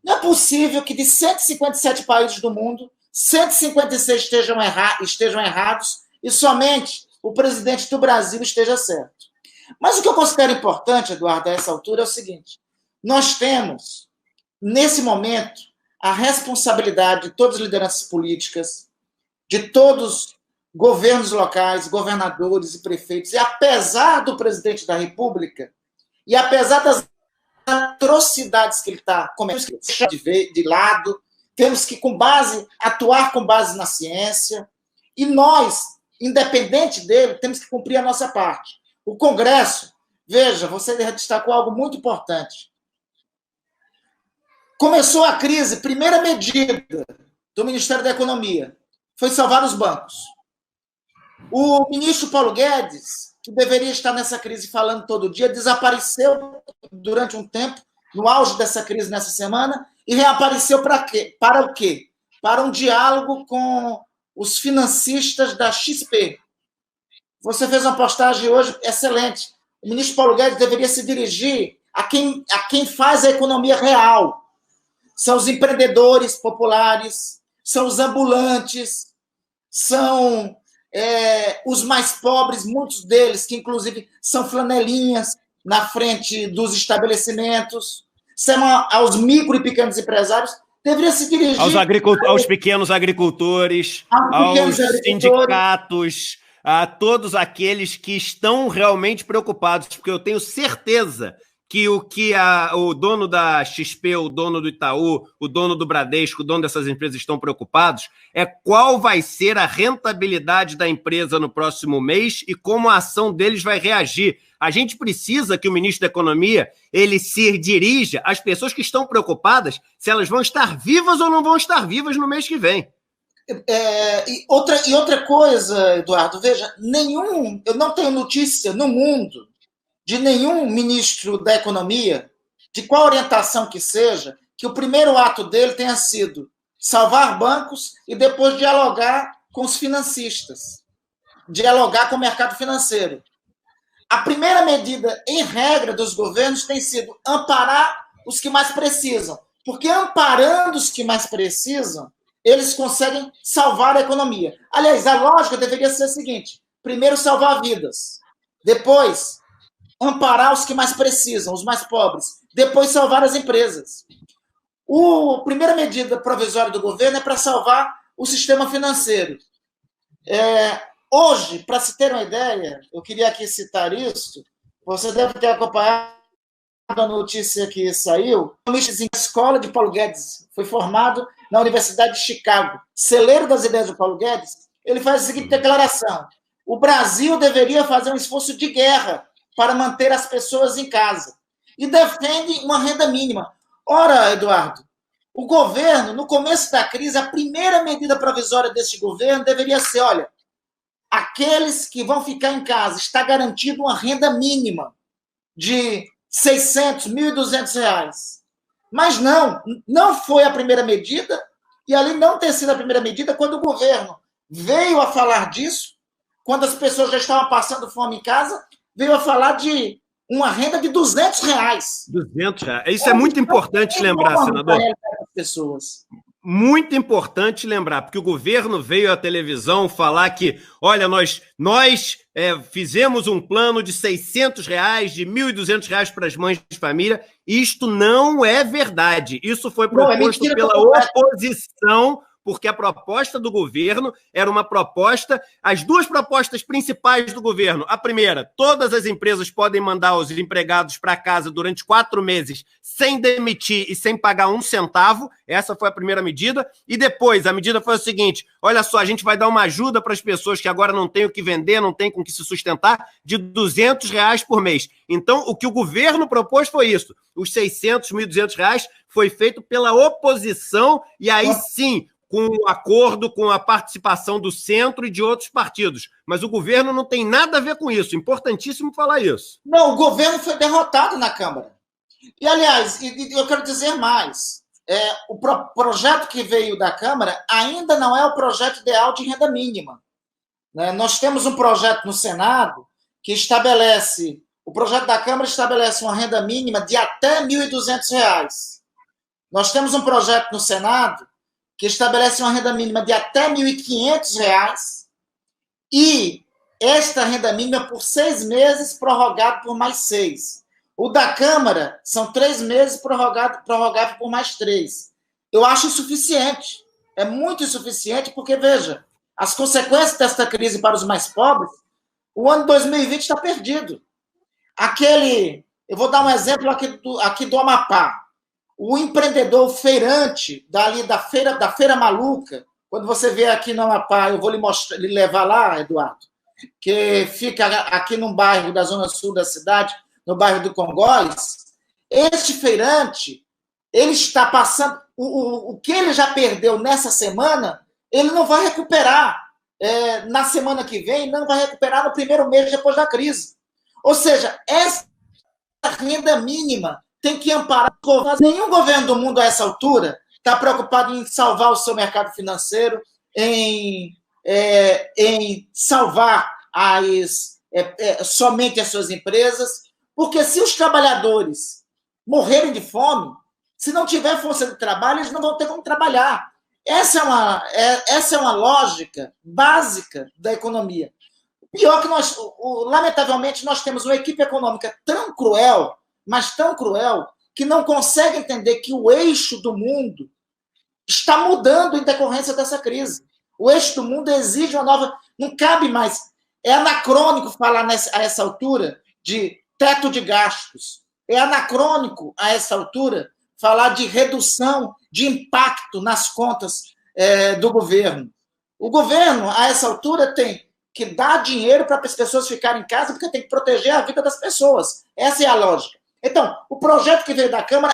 Não é possível que de 157 países do mundo, 156 estejam errados e somente o presidente do Brasil esteja certo. Mas o que eu considero importante, Eduardo, a essa altura é o seguinte: nós temos, nesse momento, a responsabilidade de todas as lideranças políticas, de todos os governos locais, governadores e prefeitos, e apesar do presidente da República, e apesar das atrocidades que ele está cometendo, temos que deixar de lado, temos que atuar com base na ciência, e nós, independente dele, temos que cumprir a nossa parte. O Congresso, veja, você destacou algo muito importante. Começou a crise, primeira medida do Ministério da Economia foi salvar os bancos. O ministro Paulo Guedes, que deveria estar nessa crise falando todo dia, desapareceu durante um tempo, no auge dessa crise nessa semana, e reapareceu para quê? Para o quê? Para um diálogo com os financistas da XP. Você fez uma postagem hoje excelente. O ministro Paulo Guedes deveria se dirigir a quem faz a economia real. São os empreendedores populares, são os ambulantes, são os mais pobres, muitos deles, que inclusive são flanelinhas na frente dos estabelecimentos, são aos micro e pequenos empresários, deveria se dirigir... Aos pequenos agricultores, aos sindicatos, a todos aqueles que estão realmente preocupados, porque eu tenho certeza que o dono da XP, o dono do Itaú, o dono do Bradesco, o dono dessas empresas estão preocupados é qual vai ser a rentabilidade da empresa no próximo mês e como a ação deles vai reagir. A gente precisa que o ministro da Economia ele se dirija às pessoas que estão preocupadas se elas vão estar vivas ou não vão estar vivas no mês que vem. E outra coisa, Eduardo, veja, eu não tenho notícia no mundo de nenhum ministro da Economia, de qual orientação que seja, que o primeiro ato dele tenha sido salvar bancos e depois dialogar com os financistas, dialogar com o mercado financeiro. A primeira medida, em regra, dos governos tem sido amparar os que mais precisam, porque amparando os que mais precisam, eles conseguem salvar a economia. Aliás, a lógica deveria ser a seguinte: primeiro salvar vidas, depois amparar os que mais precisam, os mais pobres, depois salvar as empresas. A primeira medida provisória do governo é para salvar o sistema financeiro. Hoje, para se ter uma ideia, eu queria aqui citar isso, você deve ter acompanhado a notícia que saiu, a escola de Paulo Guedes foi formado na Universidade de Chicago, celeiro das ideias do Paulo Guedes, ele faz a seguinte declaração: o Brasil deveria fazer um esforço de guerra para manter as pessoas em casa. E defende uma renda mínima. Ora, Eduardo, o governo, no começo da crise, a primeira medida provisória desse governo deveria ser, olha, aqueles que vão ficar em casa, está garantido uma renda mínima de 600, R$ 1.200. Mas não foi a primeira medida, e ali não ter sido a primeira medida, quando o governo veio a falar disso, quando as pessoas já estavam passando fome em casa, veio a falar de uma renda de R$ 200. R$200. Isso é muito importante lembrar, senador. Pessoas. Muito importante lembrar, porque o governo veio à televisão falar que, olha, nós fizemos um plano de R$600, de R$ 1.200 para as mães de família. Isto não é verdade. Isso foi proposto pela oposição, porque a proposta do governo era uma proposta, as duas propostas principais do governo. A primeira, todas as empresas podem mandar os empregados para casa durante 4 meses sem demitir e sem pagar um centavo. Essa foi a primeira medida. E depois, a medida foi o seguinte: olha só, a gente vai dar uma ajuda para as pessoas que agora não têm o que vender, não têm com o que se sustentar, de R$200 por mês. Então, o que o governo propôs foi isso. Os 600, R$1.200 foi feito pela oposição e aí sim, com um acordo com a participação do centro e de outros partidos. Mas o governo não tem nada a ver com isso. Importantíssimo falar isso. Não, o governo foi derrotado na Câmara. E, aliás, eu quero dizer mais. O projeto que veio da Câmara ainda não é o projeto ideal de renda mínima. Nós temos um projeto no Senado que estabelece... O projeto da Câmara estabelece uma renda mínima de até R$ 1.200. Nós temos um projeto no Senado que estabelece uma renda mínima de até R$ 1.500 e esta renda mínima por 6 meses, prorrogado por mais 6. O da Câmara são 3 meses, prorrogável por mais 3. Eu acho insuficiente. É muito insuficiente, porque, veja, as consequências desta crise para os mais pobres, o ano 2020 está perdido. Eu vou dar um exemplo aqui do Amapá. O empreendedor feirante da Feira Maluca, quando você vier aqui no Amapá, eu vou lhe levar lá, Eduardo, que fica aqui num bairro da zona sul da cidade, no bairro do Congoles. Este feirante, ele está passando... O que ele já perdeu nessa semana, ele não vai recuperar na semana que vem, não vai recuperar no primeiro mês depois da crise. Ou seja, essa renda mínima tem que amparar. Nenhum governo do mundo a essa altura está preocupado em salvar o seu mercado financeiro, em salvar somente as suas empresas, porque se os trabalhadores morrerem de fome, se não tiver força de trabalho, eles não vão ter como trabalhar. Essa é uma lógica básica da economia. Pior que lamentavelmente, nós temos uma equipe econômica tão cruel, mas tão cruel, que não consegue entender que o eixo do mundo está mudando em decorrência dessa crise. O eixo do mundo exige uma nova... Não cabe mais. É anacrônico falar a essa altura de teto de gastos. É anacrônico, a essa altura, falar de redução de impacto nas contas do governo. O governo, a essa altura, tem que dar dinheiro para as pessoas ficarem em casa, porque tem que proteger a vida das pessoas. Essa é a lógica. Então, o projeto que veio da Câmara